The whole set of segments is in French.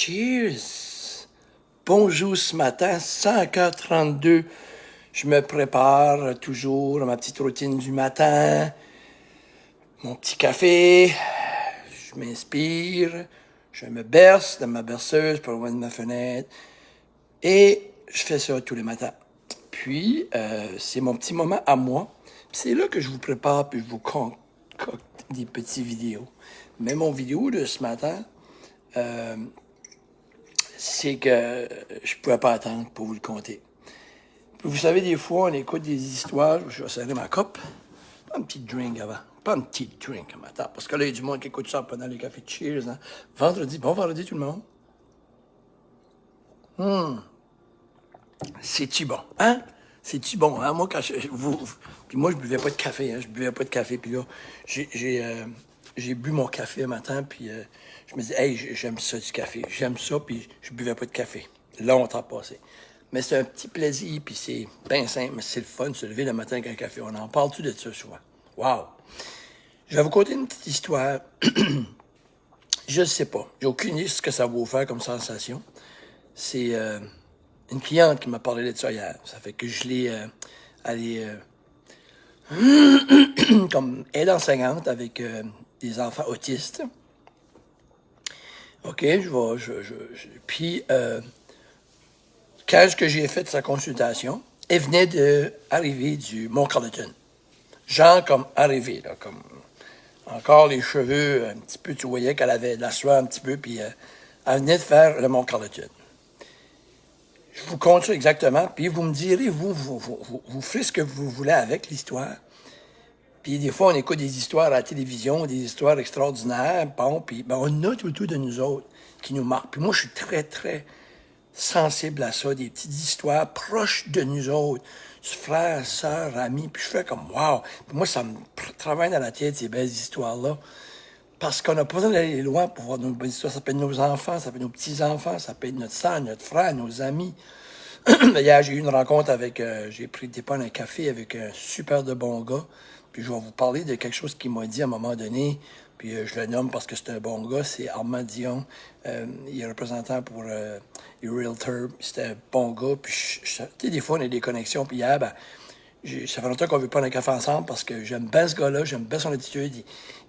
Cheers! Bonjour ce matin, 5h32. Je me prépare toujours à ma petite routine du matin. Mon petit café. Je m'inspire. Je me berce dans ma berceuse pour loin de ma fenêtre. Et je fais ça tous les matins. Puis, c'est mon petit moment à moi. C'est là que je vous prépare puis je vous concocte des petites vidéos. Mais mon vidéo de ce matin, c'est que je pouvais pas attendre pour vous le conter. Puis vous savez, des fois, on écoute des histoires. Je vais serrer ma coupe. Pas un petit drink avant. Pas un petit drink à matin. Parce que là, il y a du monde qui écoute ça pendant les cafés Cheers. Hein. Vendredi. Bon vendredi, tout le monde. C'est-tu bon? Hein? C'est-tu bon? Hein? Moi, quand puis moi, je buvais pas de café. Hein? Je buvais pas de café. Puis là, j'ai bu mon café un matin. Puis je me dis, hey, j'aime ça du café. J'aime ça. Puis je buvais pas de café. Longtemps passé. Mais c'est un petit plaisir. Puis c'est bien simple. Mais c'est le fun de se lever le matin avec un café. On en parle tout de ça souvent. Wow! Je vais vous conter une petite histoire. Je sais pas. J'ai aucune idée de ce que ça va vous faire comme sensation. C'est une cliente qui m'a parlé de ça hier. Ça fait que je l'ai allée comme aide enseignante avec des enfants autistes. OK, puis quand j'ai fait sa consultation, elle venait d'arriver du Mont-Carleton. Genre comme arrivé, là, comme encore les cheveux un petit peu, tu voyais qu'elle avait de la sueur un petit peu, puis elle venait de faire le Mont-Carleton. Je vous compte ça exactement, puis vous me direz, vous ferez ce que vous voulez avec l'histoire. Puis des fois, on écoute des histoires à la télévision, des histoires extraordinaires, bon, puis ben, on a tout de nous autres qui nous marquent. Puis moi, je suis très, très sensible à ça, des petites histoires proches de nous autres, frères, sœurs, amis, puis je fais comme, wow! Puis moi, ça me travaille dans la tête, ces belles histoires-là. Parce qu'on n'a pas besoin d'aller loin pour voir nos bonnes histoires. Ça peut être nos enfants, ça peut être nos petits-enfants, ça peut être notre sœur, notre frère, nos amis. Hier, j'ai eu une rencontre avec... j'ai pris des pas d'un café avec un super de bon gars. Puis je vais vous parler de quelque chose qu'il m'a dit à un moment donné. Puis je le nomme parce que c'est un bon gars. C'est Armand Dion. Il est représentant pour les Realtors. C'est un bon gars. Puis tu sais, des fois, on a des connexions. Puis hier, ben, ça fait longtemps qu'on veut prendre un café ensemble parce que j'aime bien ce gars-là, j'aime bien son attitude.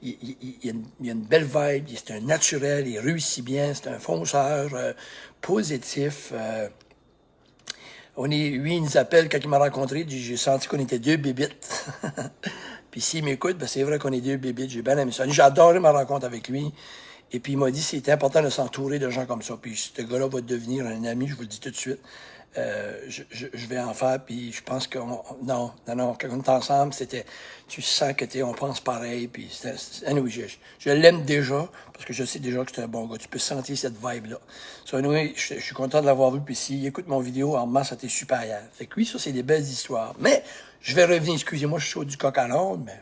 Il a une belle vibe, c'est un naturel, il réussit bien, c'est un fonceur positif. Lui, il nous appelle quand il m'a rencontré, j'ai senti qu'on était deux bébites. Puis s'il m'écoute, ben c'est vrai qu'on est deux bébites, j'ai bien aimé ça. J'ai adoré ma rencontre avec lui. Et puis il m'a dit que c'était important de s'entourer de gens comme ça. Puis ce gars-là va devenir un ami, je vous le dis tout de suite. Je vais en faire, puis je pense que non, quand on est ensemble, tu sens que on pense pareil, puis anyway, je l'aime déjà, parce que je sais déjà que c'est un bon gars, tu peux sentir cette vibe-là. So, anyway, je suis content de l'avoir vu, puis s'il écoute mon vidéo, en masse, ça a été super hier. Fait que oui, ça, c'est des belles histoires. Mais, je vais revenir, excusez-moi, je suis chaud du coq à l'onde, mais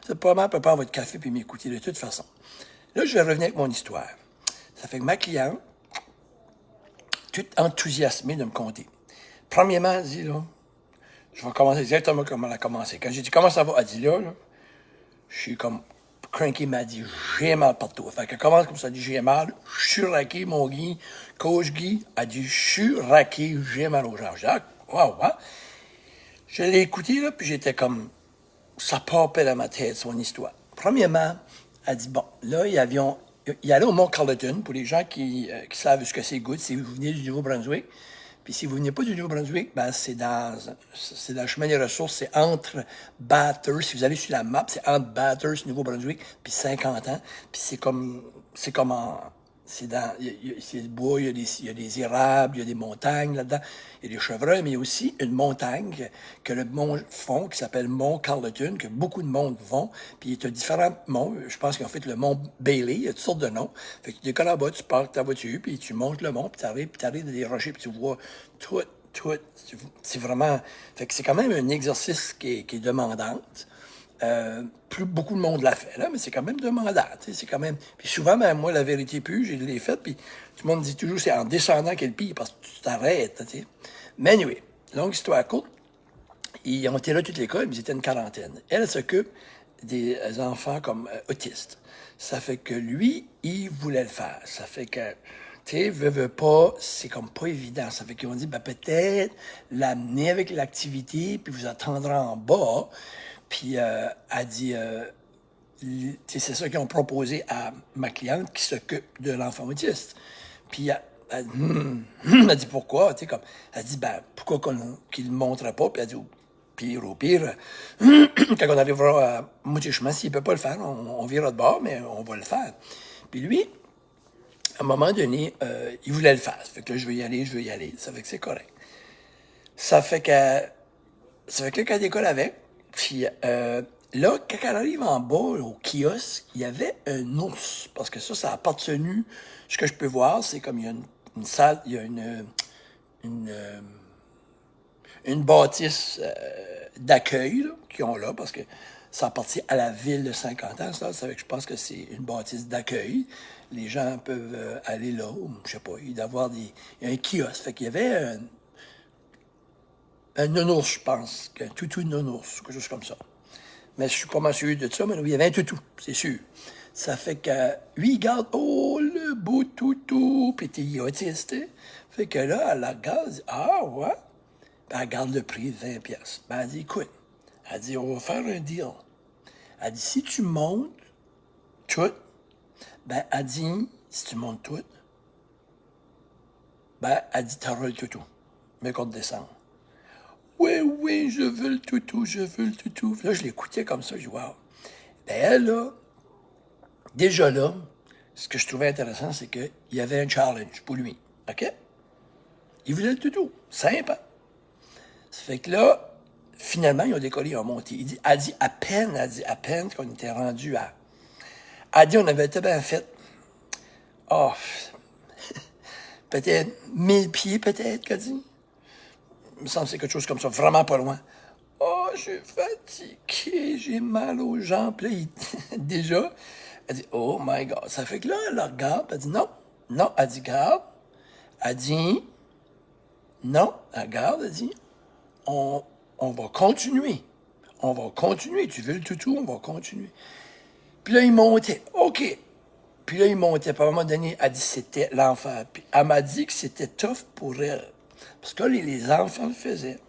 c'est pas mal, préparer votre café, puis m'écouter de toute façon. Là, je vais revenir avec mon histoire. Ça fait que ma cliente, toute enthousiasmée de me conter. Premièrement, elle dit, là, je vais commencer exactement comme elle a commencé. Quand j'ai dit, comment ça va? Elle dit, là, je suis comme cranky, m'a dit, j'ai mal partout. Fait qu'elle commence comme ça, elle dit, j'ai mal, je suis raqué, mon Guy, coach Guy, elle dit, je suis raqué, j'ai mal aux jambes. J'ai dit, ah, wow, hein? Je l'ai écouté, là, puis j'étais comme, ça popait dans ma tête, son histoire. Premièrement, elle dit, bon, là, il allait au Mont-Carleton, pour les gens qui savent ce que c'est good, si vous venez du Nouveau-Brunswick. Puis si vous venez pas du Nouveau-Brunswick, ben c'est dans le chemin des ressources, c'est entre Bathurst. Si vous allez sur la map, c'est entre Bathurst, Nouveau-Brunswick, puis 50 ans. Puis c'est comme c'est le bois, il y a des érables, il y a des montagnes là-dedans, il y a des chevreuils, mais il y a aussi une montagne que le monde font, qui s'appelle Mont Carleton, que beaucoup de monde vont, puis il y a différents monts, je pense qu'ils ont fait le mont Bailey, il y a toutes sortes de noms, fait que tu décolles en bas, tu parques ta voiture, puis tu montes le mont, puis tu arrives dans des rochers, puis tu vois tout, c'est vraiment, fait que c'est quand même un exercice qui est demandant. Beaucoup de monde l'a fait, là, mais c'est quand même demandant, c'est quand même... Puis souvent, ben, moi, la vérité pure, je l'ai faite, puis tout le monde me dit toujours, c'est en descendant qu'elle pire, parce que tu t'arrêtes, tu sais. Mais anyway, longue histoire courte, ils ont été là toute l'école, ils étaient une quarantaine. Elle s'occupe des enfants comme autistes. Ça fait que lui, il voulait le faire. Ça fait que Tu sais, veux pas, c'est comme pas évident. Ça fait qu'ils ont dit, ben peut-être l'amener avec l'activité, puis vous attendrez en bas. Puis elle dit, c'est ça qu'ils ont proposé à ma cliente qui s'occupe de l'enfant autiste. Puis elle dit pourquoi, tu sais, comme, elle dit, ben, pourquoi qu'il ne le montrait pas, puis elle dit, au pire, quand on arrivera à moitié chemin, s'il ne peut pas le faire, on virera de bord, mais on va le faire. Puis lui, à un moment donné, il voulait le faire. Ça fait que là, je veux y aller. Ça fait que c'est correct. Ça fait que là, quand elle décolle avec, puis là, quand elle arrive en bas, au kiosque, il y avait un ours. Parce que ça a appartenu, ce que je peux voir, c'est comme il y a une salle, il y a une bâtisse d'accueil qu'ils ont là, parce que ça appartient à la ville de Saint-Quentin, ça fait que je pense que c'est une bâtisse d'accueil. Les gens peuvent aller là, ou, je sais pas, il doit y avoir il y a un kiosque. Fait qu'il y avait un nounours, je pense, un toutou de nounours, quelque chose comme ça. Mais je suis pas mal sûr de ça, mais il y avait un toutou, c'est sûr. Ça fait que, lui, il garde, oh, le beau toutou, puis t'es autiste, hein? Fait que là, elle la regarde, elle dit, ah, ouais. Ben, elle garde le prix de 20 pièces. Ben, elle dit, écoute, elle dit, on va faire un deal. Elle dit, si tu montes tout, ben, elle dit, si tu montes tout, ben, elle dit, t'auras le toutou. Mais qu'on te descende. Oui, oui, je veux le toutou, je veux le toutou. Là, je l'écoutais comme ça, je dis, wow. Ben, elle, là, déjà là, ce que je trouvais intéressant, c'est qu'il y avait un challenge pour lui. OK? Il voulait le toutou. Simple, hein? Ça fait que là, finalement, ils ont décollé, ils ont monté. Elle dit à peine qu'on était rendu à. Elle dit, on avait été bien fait. Oh, peut-être 1000 pieds, peut-être, qu'elle dit. Il me semble que c'est quelque chose comme ça, vraiment pas loin. Oh, je suis fatigué, j'ai mal aux jambes. Puis là, déjà, elle dit, oh my God. Ça fait que là, elle regarde, elle dit, non, non, elle dit, garde. Elle dit, non, elle regarde, elle dit, on va continuer. On va continuer. Tu veux le toutou, on va continuer. Puis là, il montait. OK. Puis là, il montait. Puis à un moment donné, elle dit que c'était l'enfer. Puis elle m'a dit que c'était tough pour elle. Parce que là, les enfants le faisaient.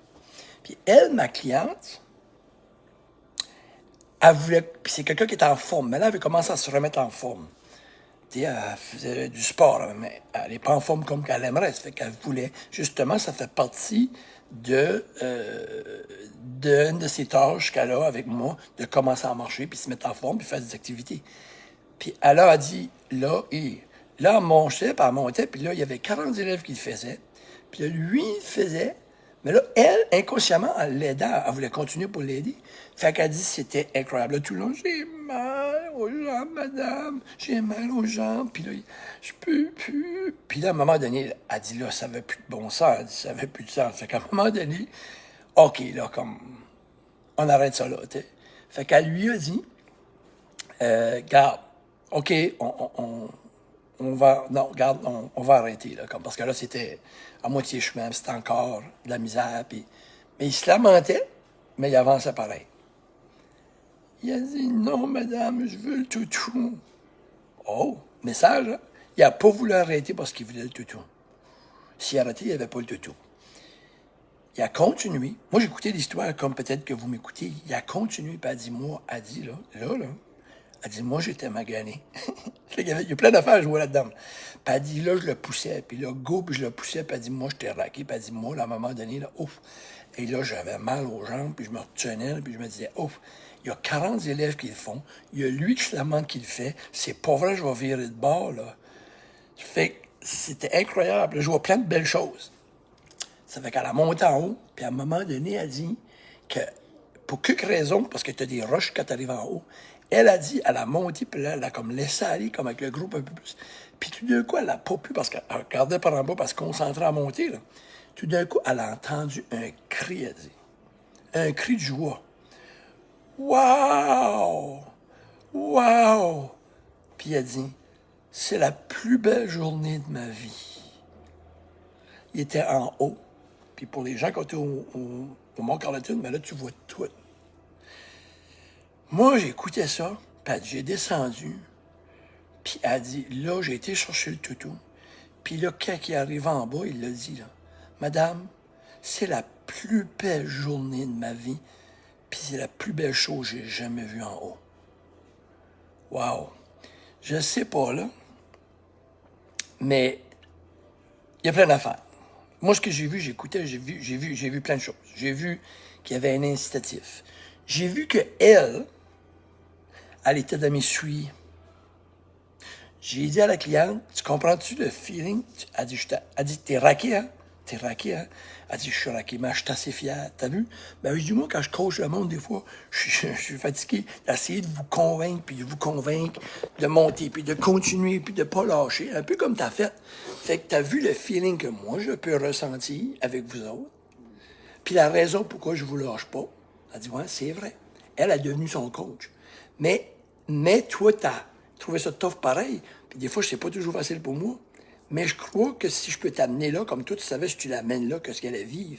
Puis elle, ma cliente, elle voulait. Puis c'est quelqu'un qui était en forme. Mais là, elle avait commencé à se remettre en forme. Tu sais, elle faisait du sport, mais elle n'est pas en forme comme qu'elle aimerait. Ça fait qu'elle voulait. Justement, ça fait partie d'une de ses tâches qu'elle a avec moi, de commencer à marcher, puis se mettre en forme, puis faire des activités. Puis elle a dit, là, elle montait, puis elle montait, puis là, il y avait 40 élèves qui le faisaient. Puis là, lui, il le faisait. Mais là, elle, inconsciemment, en l'aidant, elle voulait continuer pour l'aider. Fait qu'elle dit, c'était incroyable. Là, tout le long, j'ai mal aux jambes, madame. J'ai mal aux jambes. Puis là, je peux plus. Puis là, à un moment donné, elle dit, là, ça n'avait plus de bon sens. Elle dit, ça n'avait plus de sens. Fait qu'à un moment donné, OK, là, comme, on arrête ça là, tu sais. Fait qu'elle lui a dit, garde, OK, on va, non, regarde, on va arrêter, là, comme, parce que là, c'était à moitié chemin, c'était encore de la misère, puis, mais il se lamentait, mais il avançait pareil. Il a dit, non, madame, je veux le toutou. Oh, message, hein? Il n'a pas voulu arrêter parce qu'il voulait le toutou. S'il arrêtait, il n'y avait pas le toutou. Il a continué. Moi, j'écoutais l'histoire comme peut-être que vous m'écoutez. Il a continué, puis elle dit, moi, elle dit, là, elle dit, moi, j'étais magané. Il y a plein d'affaires à jouer là-dedans. Puis elle dit, là, je le poussais. Puis là, go, puis je le poussais. Puis elle dit, moi, j'étais raqué. Puis elle dit, moi, là, à un moment donné, là, ouf. Et là, j'avais mal aux jambes. Puis je me retenais. Puis je me disais, ouf, il y a 40 élèves qui le font. Il y a lui qui se lamente qui le fait. C'est pas vrai, je vais virer de bord, là. Fait que c'était incroyable. Là, je vois plein de belles choses. Ça fait qu'elle a monté en haut. Puis à un moment donné, elle dit que, pour quelque raison, parce que tu as des roches quand tu arrives en haut, elle a dit, elle a monté, puis là, elle a comme laissé aller, comme avec le groupe un peu plus. Puis tout d'un coup, elle n'a pas pu, parce qu'elle regardait par en bas, parce qu'elle se concentrait à monter, là. Tout d'un coup, elle a entendu un cri, elle dit. Un cri de joie. Wow! Wow! Puis elle dit, c'est la plus belle journée de ma vie. Il était en haut. Puis pour les gens qui étaient au Mont-Carleton, mais là, tu vois tout. Moi, j'écoutais ça, puis j'ai descendu, puis elle dit, là, j'ai été chercher le toutou, Puis là, quand il est arrivé en bas, il l'a dit, là, Madame, c'est la plus belle journée de ma vie, puis c'est la plus belle chose que j'ai jamais vue en haut. Wow! Je sais pas, là, mais il y a plein d'affaires. Moi, ce que j'ai vu, j'écoutais, j'ai vu plein de choses. J'ai vu qu'il y avait un incitatif. J'ai vu que elle était dans mes souliers. J'ai dit à la cliente, tu comprends-tu le feeling? Elle dit, t'es raqué, hein? T'es raqué, hein? Elle dit, je suis raqué, mais je suis assez fier. T'as vu? Ben, je dis, moi, quand je coach le monde, des fois, je suis fatigué d'essayer de vous convaincre, puis de vous convaincre, de monter, puis de continuer, puis de pas lâcher. Un peu comme t'as fait. Fait que t'as vu le feeling que moi, je peux ressentir avec vous autres. Puis la raison pourquoi je vous lâche pas. Elle dit, ouais, c'est vrai. Elle a devenu son coach. Mais toi, t'as trouvé ça tough pareil. Puis des fois, c'est pas toujours facile pour moi. Mais je crois que si je peux t'amener là, comme toi, tu savais si tu l'amènes là, que ce qu'elle a vécu.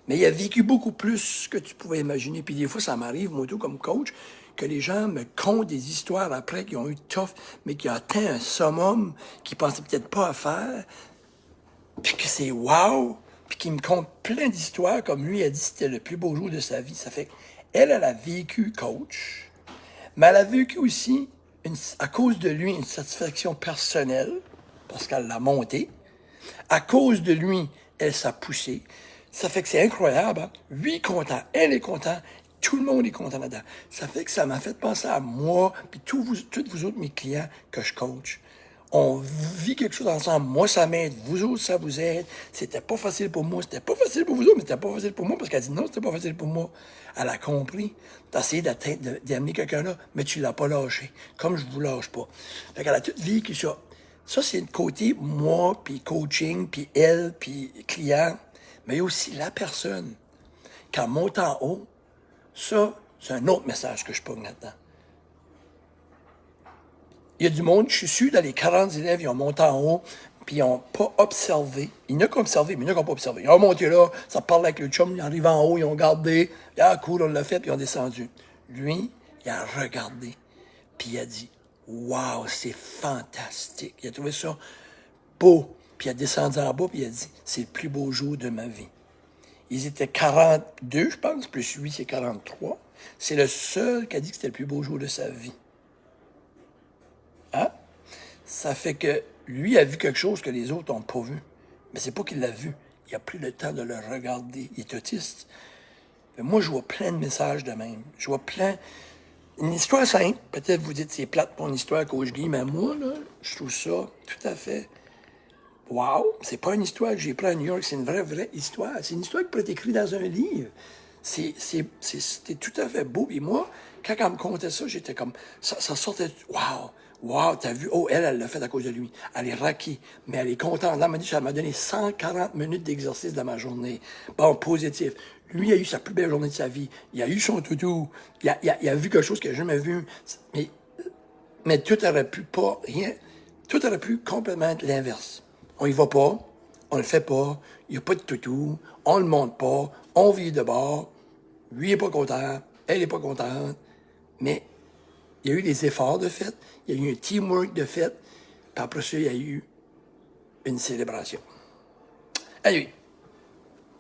Mais il a vécu beaucoup plus que tu pouvais imaginer. Puis des fois, ça m'arrive, moi, tout comme coach, que les gens me content des histoires après qui ont eu tough, mais qui ont atteint un summum qu'ils pensaient peut-être pas à faire. Puis que c'est wow! Puis qu'il me conte plein d'histoires, comme lui a dit, c'était le plus beau jour de sa vie. Ça fait qu'elle, elle a vécu coach, mais elle a vécu aussi, à cause de lui, une satisfaction personnelle, parce qu'elle l'a monté. À cause de lui, elle s'est poussée. Ça fait que c'est incroyable. Hein? Lui est content, elle est contente, tout le monde est content là-dedans. Ça fait que ça m'a fait penser à moi, puis tous vous autres, mes clients que je coach. On vit quelque chose ensemble. Moi, ça m'aide. Vous autres, ça vous aide. C'était pas facile pour moi. C'était pas facile pour vous autres, mais c'était pas facile pour moi parce qu'elle dit non, c'était pas facile pour moi. Elle a compris. T'as essayé d'amener quelqu'un là, mais tu l'as pas lâché. Comme je vous lâche pas. Fait qu'elle a toute vécu ça. Ça, c'est le côté moi, puis coaching, puis elle, puis client. Mais il y a aussi la personne. Quand elle monte en haut, ça, c'est un autre message que je pogne là-dedans. Il y a du monde, je suis sûr, dans les 40 élèves, ils ont monté en haut, puis ils n'ont pas observé. Il y en a qui ont observé, mais il y en a qui n'ont pas observé. Ils ont monté là, ça parle avec le chum, ils arrivent en haut, ils ont gardé. Ah, cool, on l'a fait, puis ils ont descendu. Lui, il a regardé, puis il a dit, waouh, c'est fantastique. Il a trouvé ça beau. Puis il a descendu en bas, puis il a dit, c'est le plus beau jour de ma vie. Ils étaient 42, je pense, plus lui, c'est 43. C'est le seul qui a dit que c'était le plus beau jour de sa vie. Hein? Ça fait que lui a vu quelque chose que les autres n'ont pas vu. Mais c'est pas qu'il l'a vu. Il a pris le temps de le regarder. Il est autiste. Mais moi, je vois plein de messages de même. Je vois plein... Une histoire simple. Peut-être vous dites c'est plate pour une histoire, Coach Guy, mais moi, là, je trouve ça tout à fait... Wow! C'est pas une histoire que j'ai pris à New York, c'est une vraie histoire. C'est une histoire qui peut être écrite dans un livre. C'était tout à fait beau. Et moi, quand elle me contait ça, j'étais comme... Ça sortait... Wow! Wow, t'as vu? Oh, elle l'a fait à cause de lui. Elle est raquée, mais elle est contente. Là, elle m'a dit, ça m'a donné 140 minutes d'exercice dans ma journée. Bon, positif. Lui, il a eu sa plus belle journée de sa vie. Il a eu son toutou. Il a vu quelque chose qu'il n'a jamais vu. Mais tout aurait pu pas, rien. Tout aurait pu complètement être l'inverse. On y va pas. On le fait pas. Il n'y a pas de toutou. On le monte pas. On vit de bord. Lui est pas content. Elle est pas contente. Mais il y a eu des efforts de fait, il y a eu un teamwork de fait, puis après ça, il y a eu une célébration. Allez,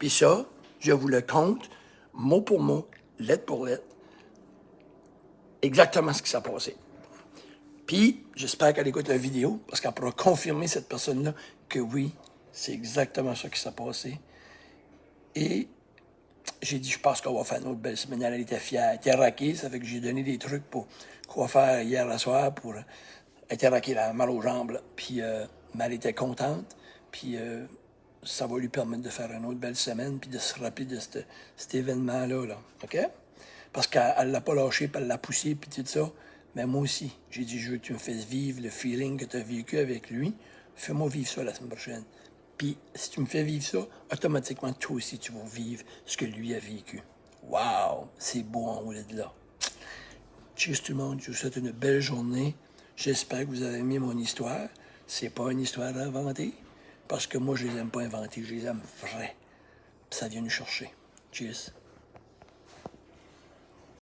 puis ça, je vous le compte, mot pour mot, lettre pour lettre, exactement ce qui s'est passé. Puis, j'espère qu'elle écoute la vidéo, parce qu'elle pourra confirmer, cette personne-là, que oui, c'est exactement ça qui s'est passé. Et j'ai dit, je pense qu'on va faire une autre belle semaine. Elle était fière. Elle était raquée, ça fait que j'ai donné des trucs pour quoi faire hier soir pour... Elle était raquée, là, mal aux jambes, là. Puis, mais elle était contente. Puis, ça va lui permettre de faire une autre belle semaine, puis de se rappeler de cet événement-là, là. OK? Parce qu'elle l'a pas lâché, puis elle l'a poussé, puis tout ça. Mais moi aussi, j'ai dit, je veux que tu me fasses vivre le feeling que tu as vécu avec lui. Fais-moi vivre ça la semaine prochaine. Puis, si tu me fais vivre ça, automatiquement, toi aussi, tu vas vivre ce que lui a vécu. Wow! C'est beau en haut de là. Cheers tout le monde, je vous souhaite une belle journée. J'espère que vous avez aimé mon histoire. C'est pas une histoire inventée, parce que moi, je les aime pas inventées, je les aime vraies. Puis ça vient nous chercher. Cheers!